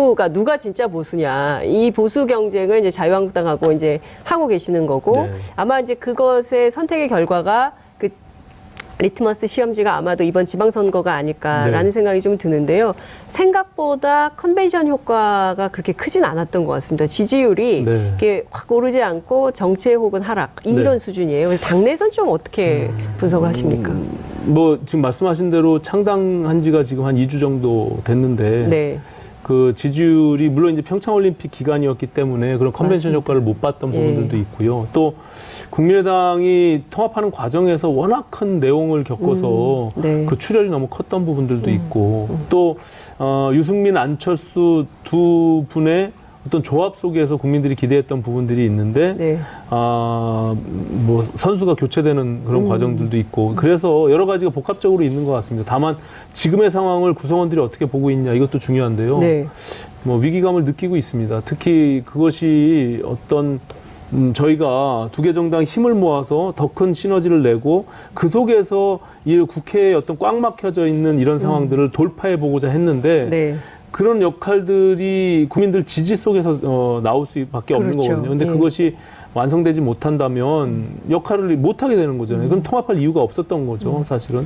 보수가 누가 진짜 보수냐 이 보수 경쟁을 이제 자유한국당하고 이제 하고 계시는 거고 네. 아마 이제 그것의 선택의 결과가 그 리트머스 시험지가 아마도 이번 지방선거가 아닐까라는 네. 생각이 좀 드는데요. 생각보다 컨벤션 효과가 그렇게 크진 않았던 것 같습니다. 지지율이 네. 이게 확 오르지 않고 정체 혹은 하락 이런 네. 수준이에요. 그래서 당내선 좀 어떻게 분석을 하십니까? 뭐 지금 말씀하신 대로 창당한 지가 지금 한 2주 정도 됐는데 네. 그 지지율이 물론 이제 평창올림픽 기간이었기 때문에 그런 컨벤션 맞습니다. 효과를 못 봤던 예. 부분들도 있고요. 또 국민의당이 통합하는 과정에서 워낙 큰 내용을 겪어서 네. 그 출혈이 너무 컸던 부분들도 있고 또 유승민, 안철수 두 분의 어떤 조합 속에서 국민들이 기대했던 부분들이 있는데 네. 뭐 선수가 교체되는 그런 과정들도 있고 그래서 여러 가지가 복합적으로 있는 것 같습니다. 다만 지금의 상황을 구성원들이 어떻게 보고 있냐 이것도 중요한데요. 네. 뭐 위기감을 느끼고 있습니다. 특히 그것이 어떤 저희가 두 개 정당 힘을 모아서 더 큰 시너지를 내고 그 속에서 이 국회에 어떤 꽉 막혀져 있는 이런 상황들을 돌파해 보고자 했는데 네. 그런 역할들이 국민들 지지 속에서 나올 수밖에 없는 그렇죠. 거거든요. 근데 예. 그것이 완성되지 못한다면 역할을 못하게 되는 거잖아요. 그럼 통합할 이유가 없었던 거죠, 사실은.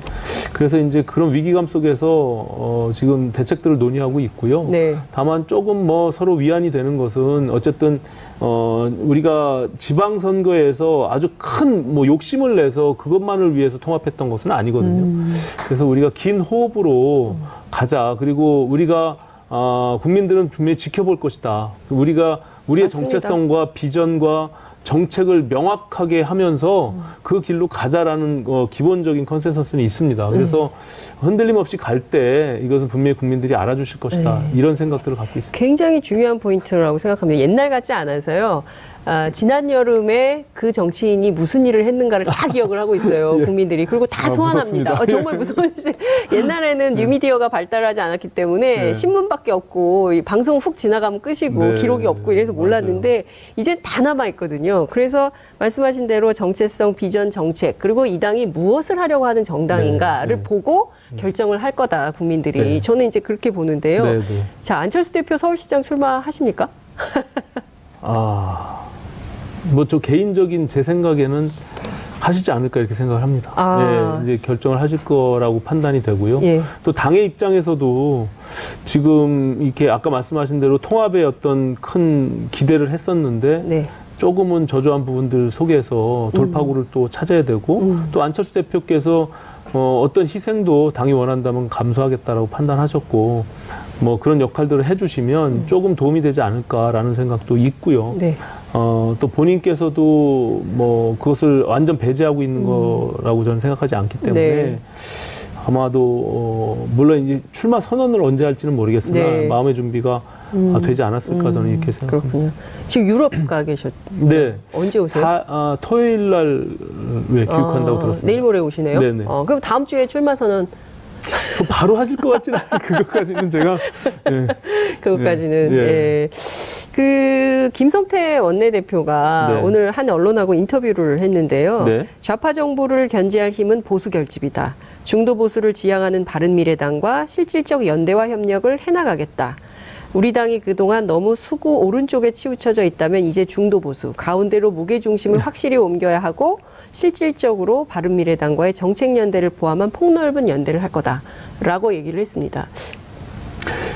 그래서 이제 그런 위기감 속에서 지금 대책들을 논의하고 있고요. 네. 다만 조금 뭐 서로 위안이 되는 것은 어쨌든 우리가 지방선거에서 아주 큰 뭐 욕심을 내서 그것만을 위해서 통합했던 것은 아니거든요. 그래서 우리가 긴 호흡으로 가자. 그리고 우리가 국민들은 분명히 지켜볼 것이다. 우리가 우리의 맞습니다. 정체성과 비전과 정책을 명확하게 하면서 그 길로 가자라는 기본적인 컨센서스는 있습니다. 그래서 흔들림 없이 갈 때 이것은 분명히 국민들이 알아주실 것이다. 이런 생각들을 갖고 있습니다. 굉장히 중요한 포인트라고 생각합니다. 옛날 같지 않아서요. 지난 여름에 그 정치인이 무슨 일을 했는가를 다 기억을 하고 있어요. 예. 국민들이. 그리고 다 소환합니다. 무섭습니다. 정말 무서운 시대. 옛날에는 뉴미디어가 발달하지 않았기 때문에 네. 신문밖에 없고 이 방송 훅 지나가면 끝이고 네. 기록이 없고 이래서 몰랐는데 이제 다 남아있거든요. 그래서 말씀하신 대로 정체성, 비전, 정책 그리고 이 당이 무엇을 하려고 하는 정당인가를 네. 보고 결정을 할 거다. 국민들이. 네. 저는 이제 그렇게 보는데요. 네, 네. 자, 안철수 대표 서울시장 출마하십니까? 뭐 저 개인적인 제 생각에는 하시지 않을까 이렇게 생각을 합니다. 예, 이제 결정을 하실 거라고 판단이 되고요. 예. 또 당의 입장에서도 지금 이렇게 아까 말씀하신 대로 통합에 어떤 큰 기대를 했었는데 네. 조금은 저조한 부분들 속에서 돌파구를 또 찾아야 되고 또 안철수 대표께서 어떤 희생도 당이 원한다면 감수하겠다라고 판단하셨고 뭐 그런 역할들을 해주시면 조금 도움이 되지 않을까라는 생각도 있고요. 네. 또 본인께서도 뭐 그것을 완전 배제하고 있는 거라고 저는 생각하지 않기 때문에 네. 아마도 물론 이제 출마 선언을 언제 할지는 모르겠으나 네. 마음의 준비가 되지 않았을까 저는 이렇게 생각합니다. 그렇군요. 지금 유럽 가 계셨. 네. 언제 오세요? 토요일 날 귀국한다고 들었습니다. 내일 모레 오시네요. 네네. 그럼 다음 주에 출마 선언 바로 하실 것 같지는 않아요. 그것까지는 제가. 네. 그것까지는. 네. 예. 그 김성태 원내대표가 네. 오늘 한 언론하고 인터뷰를 했는데요. 네. 좌파 정부를 견제할 힘은 보수 결집이다. 중도 보수를 지향하는 바른미래당과 실질적 연대와 협력을 해나가겠다. 우리 당이 그동안 너무 수구 오른쪽에 치우쳐져 있다면 이제 중도 보수, 가운데로 무게중심을 확실히 옮겨야 하고 실질적으로 바른미래당과의 정책 연대를 포함한 폭넓은 연대를 할 거다라고 얘기를 했습니다.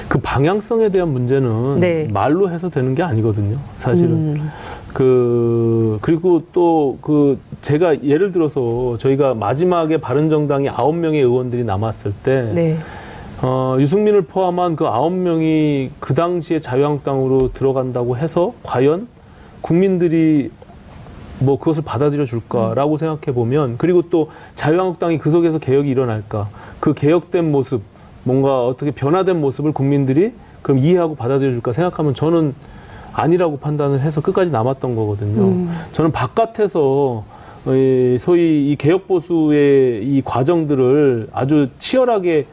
그 방향성에 대한 문제는 네. 말로 해서 되는 게 아니거든요. 사실은. 그리고 또 제가 예를 들어서 저희가 마지막에 바른정당이 9명의 의원들이 남았을 때 네. 유승민을 포함한 그 9명이 그 당시에 자유한국당으로 들어간다고 해서 과연 국민들이 뭐 그것을 받아들여 줄까라고 생각해 보면 그리고 또 자유한국당이 그 속에서 개혁이 일어날까 그 개혁된 모습 뭔가 어떻게 변화된 모습을 국민들이 그럼 이해하고 받아들여 줄까 생각하면 저는 아니라고 판단을 해서 끝까지 남았던 거거든요. 저는 바깥에서 소위 이 개혁 보수의 이 과정들을 아주 치열하게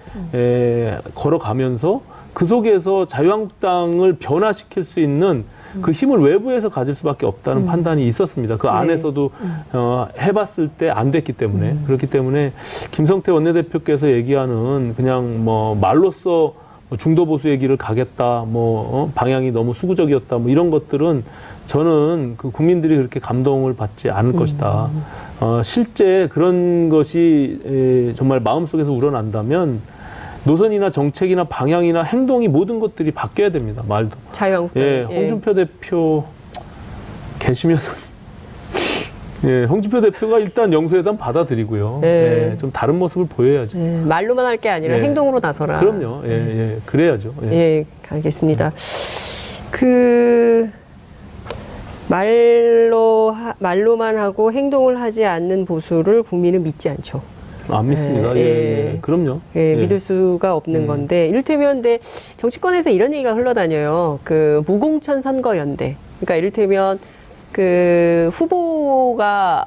걸어가면서 그 속에서 자유한국당을 변화시킬 수 있는 그 힘을 외부에서 가질 수밖에 없다는 판단이 있었습니다. 그 안에서도 해봤을 때 안 됐기 때문에 그렇기 때문에 김성태 원내대표께서 얘기하는 그냥 뭐 말로써 중도 보수의 길을 가겠다, 방향이 너무 수구적이었다, 뭐 이런 것들은 저는 그 국민들이 그렇게 감동을 받지 않을 것이다. 실제 그런 것이 정말 마음속에서 우러난다면 노선이나 정책이나 방향이나 행동이 모든 것들이 바뀌어야 됩니다. 말도. 자유한국당. 예, 홍준표 대표 계시면 예, 홍준표 대표가 일단 영수회담 받아들이고요. 예, 좀 다른 모습을 보여야죠. 말로만 할 게 아니라 예. 행동으로 나서라. 그럼요. 예, 그래야죠. 예. 예, 알겠습니다. 말로만 하고 행동을 하지 않는 보수를 국민은 믿지 않죠. 안 믿습니다. 예, 그럼요. 예, 믿을 수가 없는 건데, 이를테면, 근데 정치권에서 이런 얘기가 흘러다녀요. 그 무공천 선거연대. 그러니까 이를테면, 그 후보가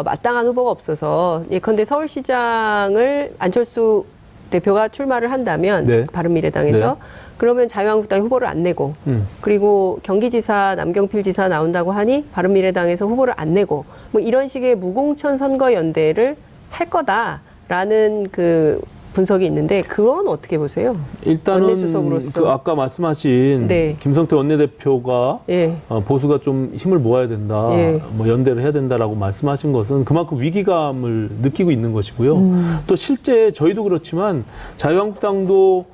마땅한 후보가 없어서 예컨대 서울시장을 안철수 대표가 출마를 한다면 네. 바른미래당에서 네. 그러면 자유한국당이 후보를 안 내고 그리고 경기지사 남경필 지사 나온다고 하니 바른미래당에서 후보를 안 내고 뭐 이런 식의 무공천 선거연대를 할 거다라는 그 분석이 있는데 그건 어떻게 보세요? 일단은 원내수석으로서. 그 아까 말씀하신 네. 김성태 원내대표가 예. 보수가 좀 힘을 모아야 된다, 예. 뭐 연대를 해야 된다라고 말씀하신 것은 그만큼 위기감을 느끼고 있는 것이고요. 또 실제 저희도 그렇지만 자유한국당도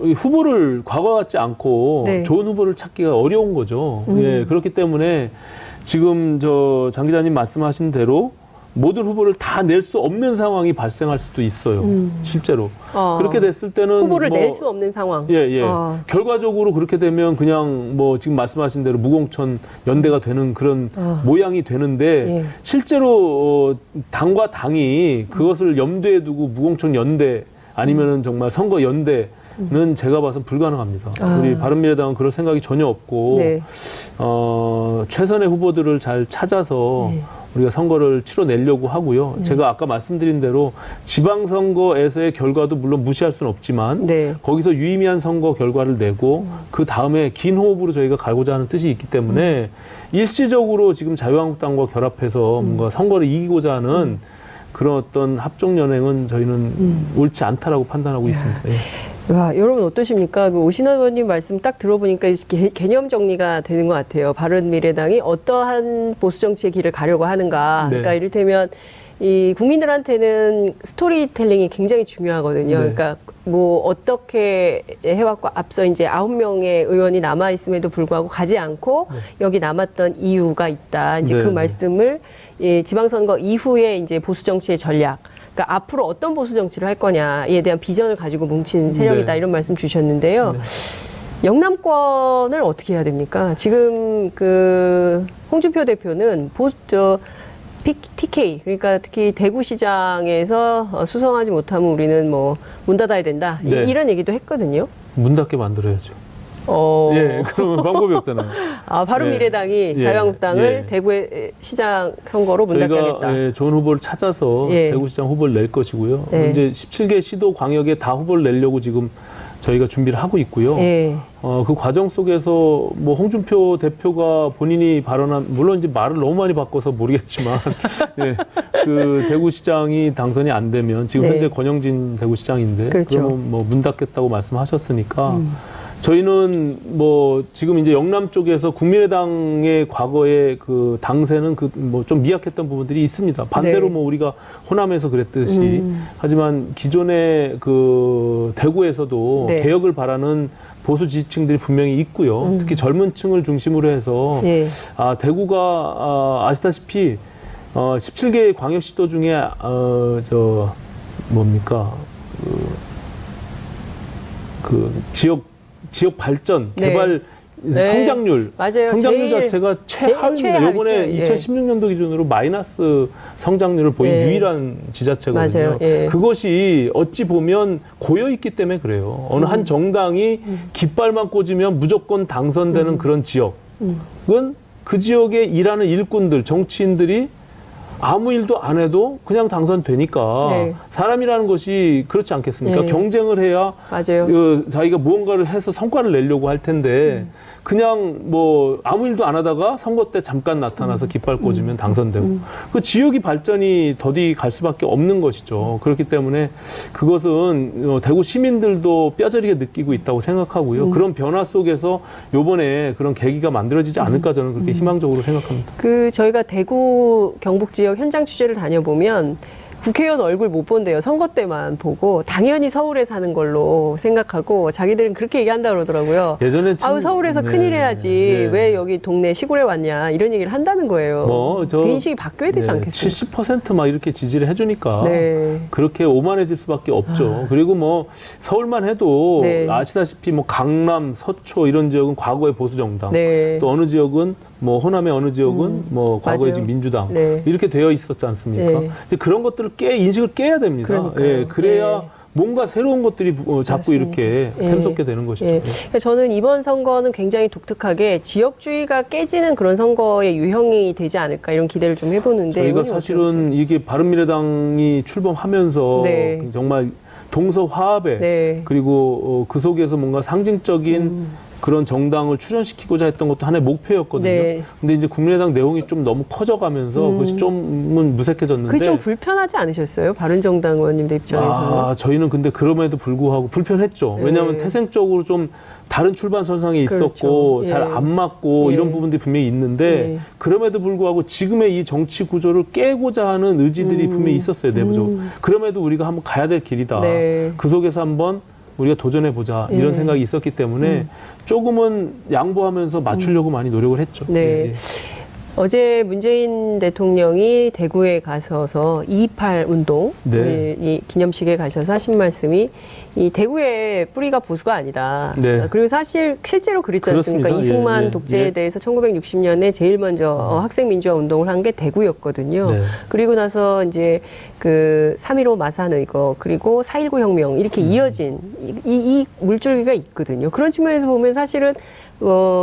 이 후보를 과거 같지 않고 네. 좋은 후보를 찾기가 어려운 거죠. 예, 그렇기 때문에 지금 장 기자님 말씀하신 대로 모든 후보를 다 낼 수 없는 상황이 발생할 수도 있어요. 실제로. 그렇게 됐을 때는 후보를 낼 수 없는 상황. 예. 결과적으로 그렇게 되면 그냥 지금 말씀하신 대로 무공천 연대가 되는 그런 모양이 되는데 예. 실제로 당과 당이 그것을 염두에 두고 무공천 연대 아니면은 정말 선거 연대는 제가 봐선 불가능합니다. 우리 바른미래당은 그럴 생각이 전혀 없고 네. 최선의 후보들을 잘 찾아서 우리가 선거를 치러내려고 하고요. 제가 아까 말씀드린 대로 지방선거에서의 결과도 물론 무시할 수는 없지만 네. 거기서 유의미한 선거 결과를 내고 그 다음에 긴 호흡으로 저희가 가고자 하는 뜻이 있기 때문에 일시적으로 지금 자유한국당과 결합해서 뭔가 선거를 이기고자 하는 그런 어떤 합종연행은 저희는 옳지 않다라고 판단하고 있습니다. 예. 와, 여러분 어떠십니까? 그 오신환 의원님 말씀 딱 들어보니까 개념 정리가 되는 것 같아요. 바른미래당이 어떠한 보수 정치의 길을 가려고 하는가. 네. 그러니까 이를테면 이 국민들한테는 스토리텔링이 굉장히 중요하거든요. 네. 그러니까 뭐 어떻게 해왔고 앞서 이제 9명의 의원이 남아 있음에도 불구하고 가지 않고 여기 남았던 이유가 있다. 이제 네. 그 말씀을 지방선거 이후에 이제 보수 정치의 전략. 그러니까 앞으로 어떤 보수 정치를 할 거냐에 대한 비전을 가지고 뭉친 세력이다. 네. 이런 말씀 주셨는데요. 영남권을 어떻게 해야 됩니까? 지금 그 홍준표 대표는 TK 그러니까 특히 대구시장에서 수성하지 못하면 우리는 뭐 문 닫아야 된다. 네. 이런 얘기도 했거든요. 문 닫게 만들어야죠. 예, 그러면 방법이 없잖아요. 바른미래당이 예. 자유한국당을 예. 대구의 시장 선거로 문 닫게 하겠다. 저희가 좋은 후보를 찾아서 예. 대구시장 후보를 낼 것이고요. 예. 이제 17개 시도 광역에 다 후보를 내려고 지금 저희가 준비를 하고 있고요. 예. 그 과정 속에서 뭐 홍준표 대표가 본인이 발언한 물론 이제 말을 너무 많이 바꿔서 모르겠지만 예, 그 대구시장이 당선이 안 되면 지금 네. 현재 권영진 대구시장인데 그렇죠. 그러면 뭐 문 닫겠다고 말씀하셨으니까 저희는 뭐 지금 이제 영남 쪽에서 국민의당의 과거의 그 당세는 그 뭐 좀 미약했던 부분들이 있습니다. 반대로 네. 뭐 우리가 호남에서 그랬듯이 하지만 기존의 그 대구에서도 네. 개혁을 바라는 보수 지지층들이 분명히 있고요. 특히 젊은 층을 중심으로 해서 예. 대구가 아시다시피 17개의 광역시도 중에 그 지역 발전, 네. 개발 네. 성장률, 맞아요. 성장률 자체가 최하위입니다. 최하위, 이번에 예. 2016년도 기준으로 마이너스 성장률을 보인 예. 유일한 지자체거든요. 맞아요. 예. 그것이 어찌 보면 고여 있기 때문에 그래요. 어느 한 정당이 깃발만 꽂으면 무조건 당선되는 그런 지역은 그 지역에 일하는 일꾼들, 정치인들이 아무 일도 안 해도 그냥 당선되니까 네. 사람이라는 것이 그렇지 않겠습니까? 네. 경쟁을 해야 맞아요. 자기가 무언가를 해서 성과를 내려고 할 텐데 그냥 뭐 아무 일도 안 하다가 선거 때 잠깐 나타나서 깃발 꽂으면 당선되고 그 지역이 발전이 더디 갈 수밖에 없는 것이죠. 그렇기 때문에 그것은 대구 시민들도 뼈저리게 느끼고 있다고 생각하고요. 그런 변화 속에서 요번에 그런 계기가 만들어지지 않을까 저는 그렇게 희망적으로 생각합니다. 저희가 대구 경북 지역 현장 취재를 다녀보면 국회의원 얼굴 못 본대요. 선거 때만 보고 당연히 서울에 사는 걸로 생각하고 자기들은 그렇게 얘기한다 그러더라고요. 예전에 아우 서울에서 큰일 해야지 왜 여기 동네 시골에 왔냐 이런 얘기를 한다는 거예요. 그 인식이 바뀌어야 되지 않겠어요? 70%막 이렇게 지지를 해주니까 네. 그렇게 오만해질 수밖에 없죠. 그리고 뭐 서울만 해도 네. 아시다시피 뭐 강남, 서초 이런 지역은 과거의 보수 정당, 네. 또 어느 지역은 뭐 호남의 어느 지역은 뭐 과거에 맞아요. 지금 민주당 네. 이렇게 되어 있었지 않습니까? 네. 근데 그런 것들을 인식을 깨야 됩니다. 그러니까요. 예, 그래야 네. 뭔가 새로운 것들이 자꾸 맞습니다. 이렇게 예. 샘솟게 되는 것이죠. 예. 그러니까 저는 이번 선거는 굉장히 독특하게 지역주의가 깨지는 그런 선거의 유형이 되지 않을까 이런 기대를 좀 해보는데 저희가 의원님 사실은 이게 바른미래당이 출범하면서 네. 정말 동서화합에 네. 그리고 그 속에서 뭔가 상징적인 그런 정당을 출연시키고자 했던 것도 하나의 목표였거든요. 네. 근데 이제 국민의당 내용이 좀 너무 커져가면서 그것이 좀은 무색해졌는데. 그게 좀 불편하지 않으셨어요? 바른정당 의원님들 입장에서는? 저희는 근데 그럼에도 불구하고 불편했죠. 네. 왜냐하면 태생적으로 좀 다른 출발선상에 있었고 그렇죠. 잘 예. 안 맞고 예. 이런 부분들이 분명히 있는데 예. 그럼에도 불구하고 지금의 이 정치 구조를 깨고자 하는 의지들이 분명히 있었어요. 내부적으로. 그럼에도 우리가 한번 가야 될 길이다. 네. 그 속에서 한번 우리가 도전해보자 이런 예. 생각이 있었기 때문에 조금은 양보하면서 맞추려고 많이 노력을 했죠. 네. 예, 예. 어제 문재인 대통령이 대구에 가셔서 2.28 운동 네. 이 기념식에 가셔서 하신 말씀이 이 대구의 뿌리가 보수가 아니다. 네. 그리고 사실 실제로 그랬지 않습니까? 그렇습니다. 이승만 예, 예. 독재에 예. 대해서 1960년에 제일 먼저 학생민주화 운동을 한 게 대구였거든요. 네. 그리고 나서 이제 그 3.15 마산의거 그리고 4.19 혁명 이렇게 이어진 이 물줄기가 있거든요. 그런 측면에서 보면 사실은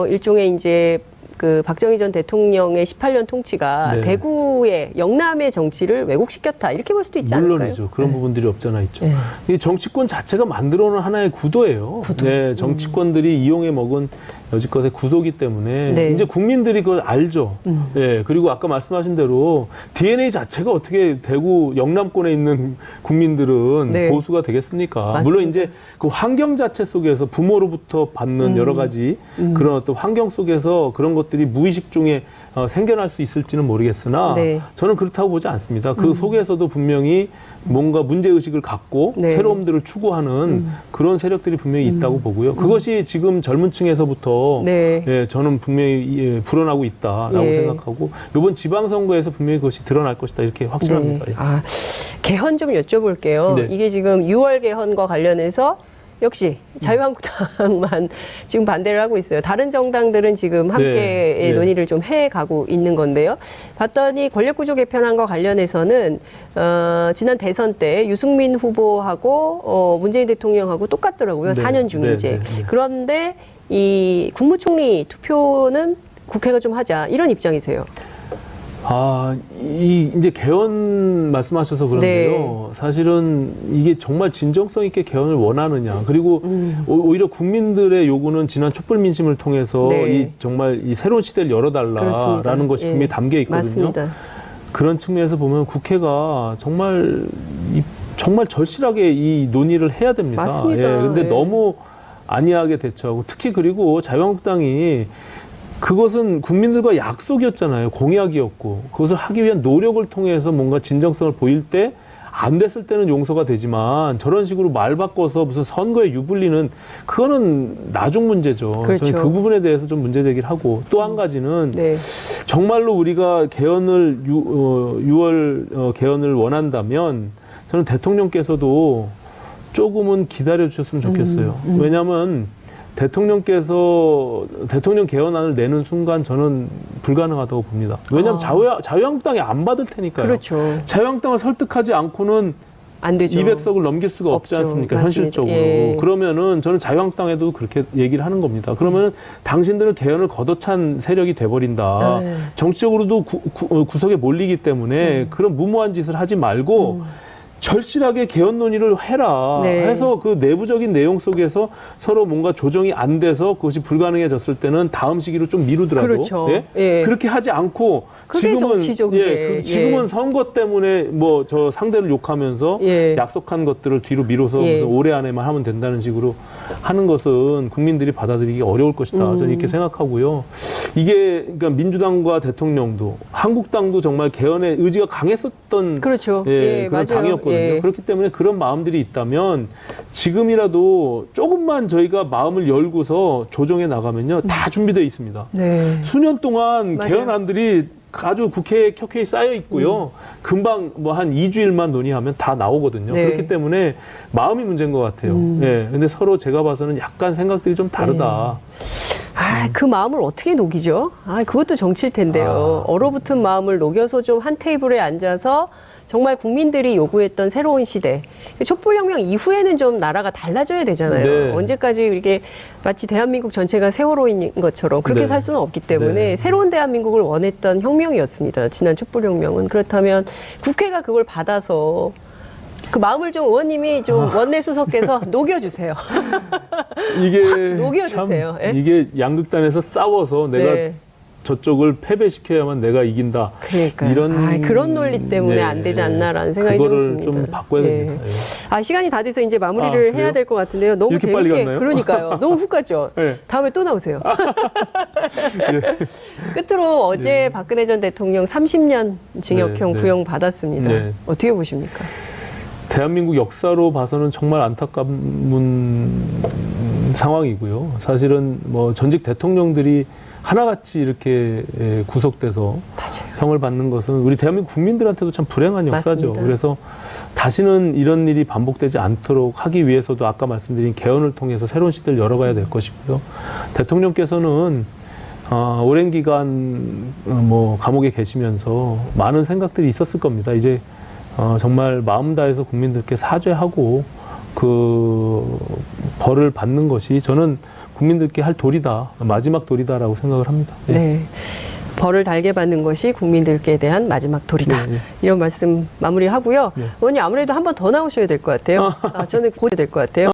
일종의 이제 그 박정희 전 대통령의 18년 통치가 네. 대구의 영남의 정치를 왜곡시켰다 이렇게 볼 수도 있지 않을까요? 물론이죠. 그런 부분들이 없잖아 있죠. 네. 이 정치권 자체가 만들어놓은 하나의 구도예요. 네, 정치권들이 이용해 먹은 여지껏의 구도기 때문에 네. 이제 국민들이 그걸 알죠. 네, 그리고 아까 말씀하신 대로 DNA 자체가 어떻게 대구 영남권에 있는 국민들은 네. 보수가 되겠습니까? 맞습니다. 물론 이제 그 환경 자체 속에서 부모로부터 받는 여러 가지 그런 어떤 환경 속에서 그런 것들이 무의식 중에 생겨날 수 있을지는 모르겠으나 네. 저는 그렇다고 보지 않습니다. 그 속에서도 분명히 뭔가 문제의식을 갖고 네. 새로움들을 추구하는 그런 세력들이 분명히 있다고 보고요. 그것이 지금 젊은 층에서부터 네. 예, 저는 분명히 불어나고 있다라고 예. 생각하고 이번 지방선거에서 분명히 그것이 드러날 것이다 이렇게 확신합니다. 네. 예. 개헌 좀 여쭤볼게요. 네. 이게 지금 6월 개헌과 관련해서 역시 자유한국당만 지금 반대를 하고 있어요. 다른 정당들은 지금 함께 네. 논의를 좀 해가고 있는 건데요. 봤더니 권력구조 개편안과 관련해서는 지난 대선 때 유승민 후보하고 문재인 대통령하고 똑같더라고요. 네. 4년 중임제. 네. 네. 네. 그런데 이 국무총리 투표는 국회가 좀 하자 이런 입장이세요. 이제 개헌 말씀하셔서 그런데요. 네. 사실은 이게 정말 진정성 있게 개헌을 원하느냐. 그리고 오히려 국민들의 요구는 지난 촛불 민심을 통해서 네. 정말 이 새로운 시대를 열어달라라는 그렇습니다. 것이 예. 분명히 담겨 있거든요. 맞습니다. 그런 측면에서 보면 국회가 정말 절실하게 이 논의를 해야 됩니다. 맞습니다. 근데 예. 너무 안이하게 대처하고 특히 그리고 자유한국당이 그것은 국민들과 약속이었잖아요. 공약이었고 그것을 하기 위한 노력을 통해서 뭔가 진정성을 보일 때 안 됐을 때는 용서가 되지만 저런 식으로 말 바꿔서 무슨 선거에 유불리는 그거는 나중 문제죠. 그렇죠. 저는 그 부분에 대해서 좀 문제 제기를 하고 또 한 가지는 네. 정말로 우리가 개헌을 6월 개헌을 원한다면 저는 대통령께서도 조금은 기다려 주셨으면 좋겠어요. 왜냐하면 대통령께서 대통령 개헌안을 내는 순간 저는 불가능하다고 봅니다. 왜냐하면 자유한국당이 안 받을 테니까요. 그렇죠. 자유한국당을 설득하지 않고는 안 되죠. 200석을 넘길 수가 없지 없죠. 않습니까? 맞습니다. 현실적으로. 예. 그러면은 저는 자유한국당에도 그렇게 얘기를 하는 겁니다. 그러면 당신들은 개헌을 걷어찬 세력이 돼버린다. 네. 정치적으로도 구석에 몰리기 때문에 그런 무모한 짓을 하지 말고 절실하게 개헌 논의를 해라. 네. 해서 그 내부적인 내용 속에서 서로 뭔가 조정이 안 돼서 그것이 불가능해졌을 때는 다음 시기로 좀 미루더라도 그렇죠. 예? 예. 그렇게 하지 않고 그게 정치죠, 그게. 지금은 예. 선거 때문에 뭐 저 상대를 욕하면서 예. 약속한 것들을 뒤로 미뤄서 예. 무슨 올해 안에만 하면 된다는 식으로 하는 것은 국민들이 받아들이기 어려울 것이다. 저는 이렇게 생각하고요. 이게 그러니까 민주당과 대통령도 한국당도 정말 개헌의 의지가 강했었던 그렇죠. 예, 예, 그런 맞아요. 당이었거든요. 예. 그렇기 때문에 그런 마음들이 있다면 지금이라도 조금만 저희가 마음을 열고서 조정해 나가면요. 다 준비되어 있습니다. 네. 수년 동안 맞아요. 개헌안들이 아주 국회에 켜켜이 쌓여 있고요. 금방 뭐 한 2주일만 논의하면 다 나오거든요. 네. 그렇기 때문에 마음이 문제인 것 같아요. 예. 근데 서로 제가 봐서는 약간 생각들이 좀 다르다. 아, 그 마음을 어떻게 녹이죠? 아, 그것도 정치일 텐데요. 얼어붙은 마음을 녹여서 좀 한 테이블에 앉아서 정말 국민들이 요구했던 새로운 시대. 촛불혁명 이후에는 좀 나라가 달라져야 되잖아요. 네. 언제까지 이렇게 마치 대한민국 전체가 세월호인 것처럼 그렇게 네. 살 수는 없기 때문에 네. 새로운 대한민국을 원했던 혁명이었습니다. 지난 촛불혁명은. 그렇다면 국회가 그걸 받아서 그 마음을 좀 의원님이 좀 원내 수석께서 녹여주세요. 이게 녹여주세요. 참 예? 이게 양극단에서 싸워서 내가 네. 저쪽을 패배시켜야만 내가 이긴다. 그러니까요. 이런 그런 논리 때문에 안 되지 않나라는 생각이 좀 그거를 듭니다. 좀 바꿔야 예. 됩니다. 예. 아, 시간이 다 돼서 이제 마무리를 아, 해야 그래요? 될 것 같은데요. 너무 이렇게 재밌게 빨리 갔나요? 그러니까요. 너무 훅 갔죠. 예. 다음에 또 나오세요. 예. 끝으로 어제 박근혜 전 대통령 30년 징역형 네, 네. 구형 받았습니다. 네. 어떻게 보십니까? 대한민국 역사로 봐서는 정말 안타까운 상황이고요. 사실은 뭐 전직 대통령들이 하나같이 이렇게 구속돼서 맞아요. 형을 받는 것은 우리 대한민국 국민들한테도 참 불행한 역사죠. 맞습니다. 그래서 다시는 이런 일이 반복되지 않도록 하기 위해서도 아까 말씀드린 개헌을 통해서 새로운 시대를 열어가야 될 것이고요. 대통령께서는 오랜 기간 뭐 감옥에 계시면서 많은 생각들이 있었을 겁니다. 이제 정말 마음 다해서 국민들께 사죄하고 그 벌을 받는 것이 저는 국민들께 할 도리다, 마지막 도리다라고 생각을 합니다. 예. 네. 벌을 달게 받는 것이 국민들께 대한 마지막 도리다. 네, 네. 이런 말씀 마무리하고요. 네. 의원님 아무래도 한 번 더 나오셔야 될 것 같아요. 저는 곧 될 것 같아요.